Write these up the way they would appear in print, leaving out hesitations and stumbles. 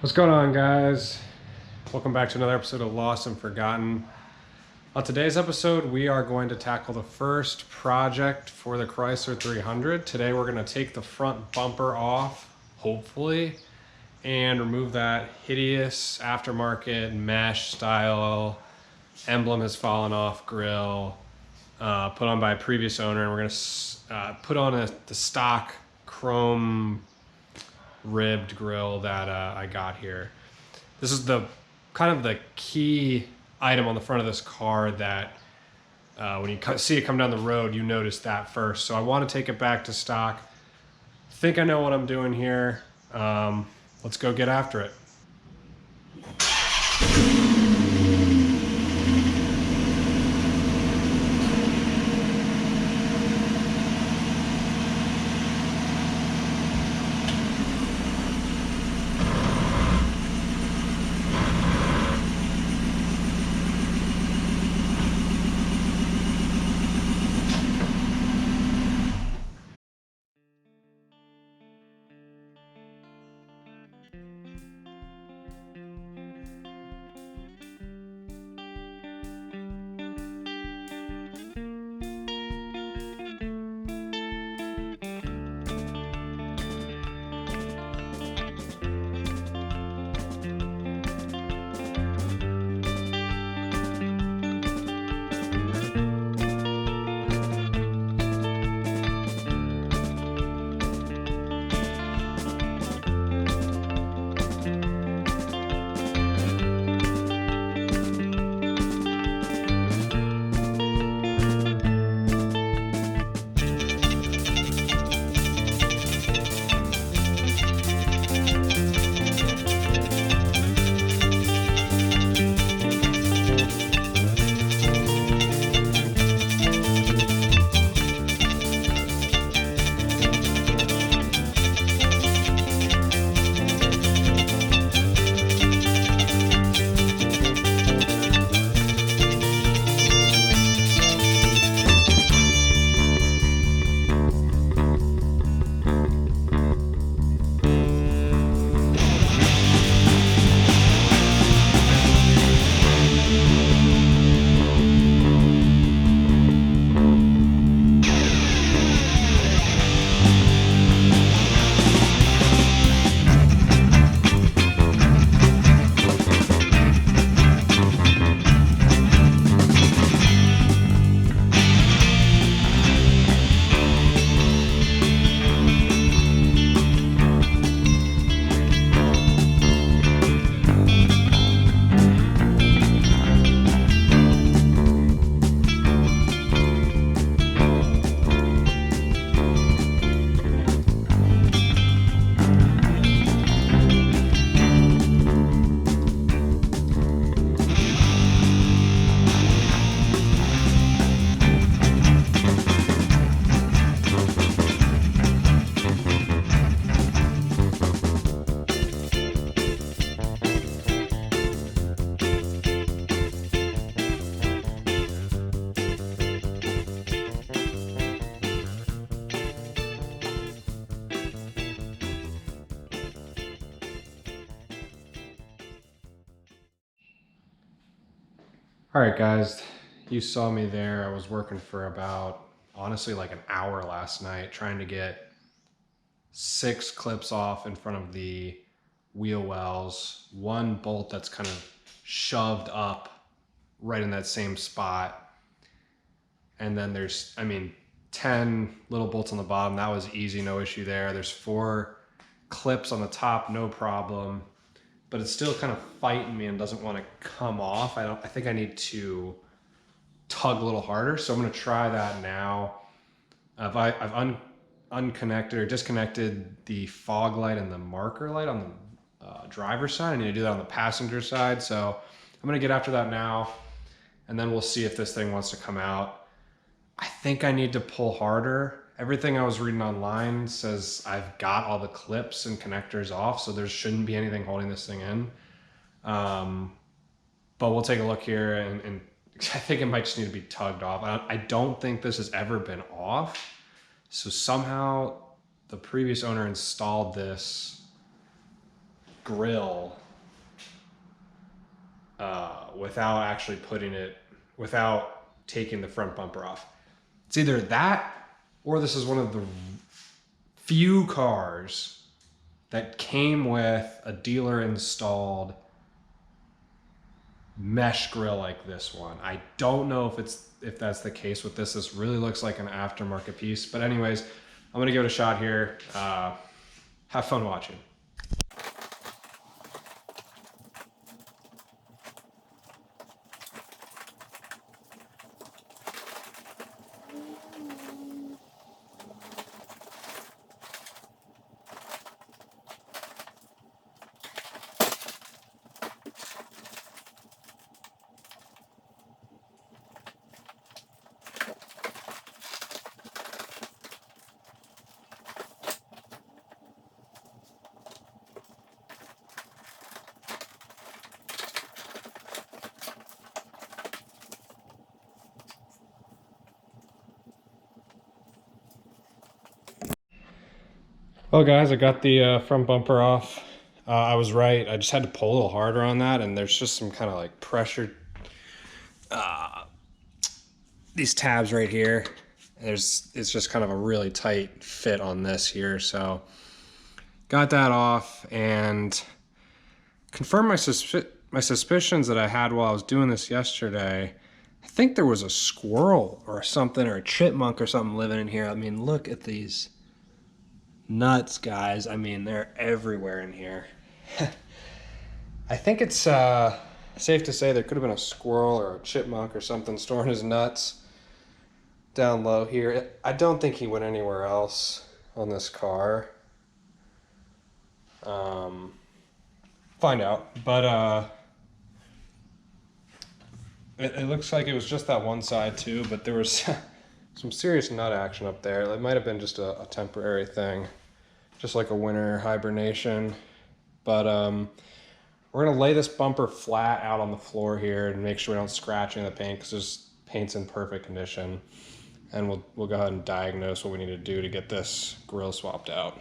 What's going on, guys? Welcome back to another episode of Lost and Forgotten. On today's episode, we are going to tackle the first project for the Chrysler 300. Today we're going to take the front bumper off, hopefully, and remove that hideous aftermarket mesh style emblem has fallen off grill, put on by a previous owner, and we're going to put on the stock chrome ribbed grill that I got here. This is the kind of the key item on the front of this car that when you see it come down the road, you notice that first. So I want to take it back to stock. Think I know what I'm doing here. Let's go get after it. All right, guys, you saw me there. I was working for about, honestly, like an hour last night trying to get 6 clips off in front of the wheel wells, one bolt that's kind of shoved up right in that same spot. And then there's, 10 little bolts on the bottom. That was easy, no issue there. There's 4 clips on the top, no problem. But it's still kind of fighting me and doesn't want to come off. I think I need to tug a little harder. So I'm going to try that now. I've unconnected or disconnected the fog light and the marker light on the driver's side. I need to do that on the passenger side. So I'm going to get after that now, and then we'll see if this thing wants to come out. I think I need to pull harder. Everything I was reading online says I've got all the clips and connectors off, so there shouldn't be anything holding this thing in. But we'll take a look here, and I think it might just need to be tugged off. I don't think this has ever been off. So somehow the previous owner installed this Grille without taking the front bumper off. It's either that or this is one of the few cars that came with a dealer installed mesh grille like this one. I don't know if that's the case with this. This really looks like an aftermarket piece. But anyways, I'm gonna give it a shot here. Have fun watching. Well guys, I got the front bumper off. I was right, I just had to pull a little harder on that, and there's just some kind of like pressure. These tabs right here, it's just kind of a really tight fit on this here. So got that off and confirmed my suspicions that I had while I was doing this yesterday. I think there was a squirrel or something, or a chipmunk or something living in here. I mean, look at these nuts, guys. I mean, they're everywhere in here. I think it's safe to say there could have been a squirrel or a chipmunk or something storing his nuts down low here. I don't think he went anywhere else on this car. Find out, but it looks like it was just that one side too, but there was some serious nut action up there. It might have been just a temporary thing, just like a winter hibernation. But we're gonna lay this bumper flat out on the floor here and make sure we don't scratch any of the paint, because this paint's in perfect condition. And we'll go ahead and diagnose what we need to do to get this grille swapped out.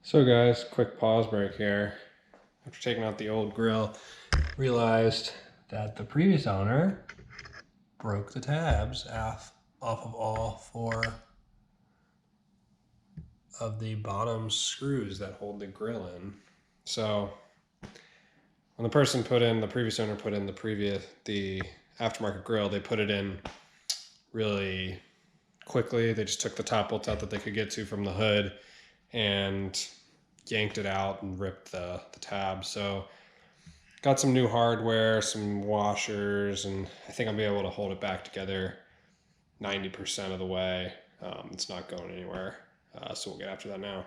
So guys, quick pause break here. After taking out the old grille, realized that the previous owner broke the tabs off of all 4 of the bottom screws that hold the grille in. So when the previous owner put in the aftermarket grille, they put it in really quickly. They just took the top bolts out that they could get to from the hood and yanked it out and ripped the tab. So got some new hardware, some washers, and I think I'll be able to hold it back together 90% of the way. It's not going anywhere. So we'll get after that now.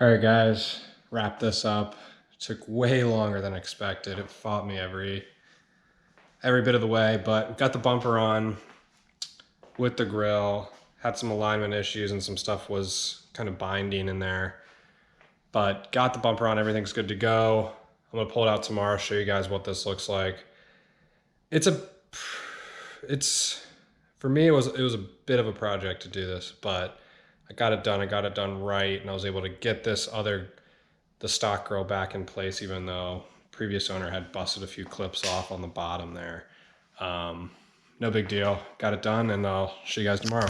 All right, guys, wrap this up. It took way longer than expected. It fought me every bit of the way, but got the bumper on with the grill. Had some alignment issues and some stuff was kind of binding in there, but got the bumper on. Everything's good to go. I'm gonna pull it out tomorrow, show you guys what this looks like. It's for me, it was a bit of a project to do this, but I got it done. I got it done right, and I was able to get the stock grill back in place, even though previous owner had busted a few clips off on the bottom there. No big deal. Got it done, and I'll show you guys tomorrow.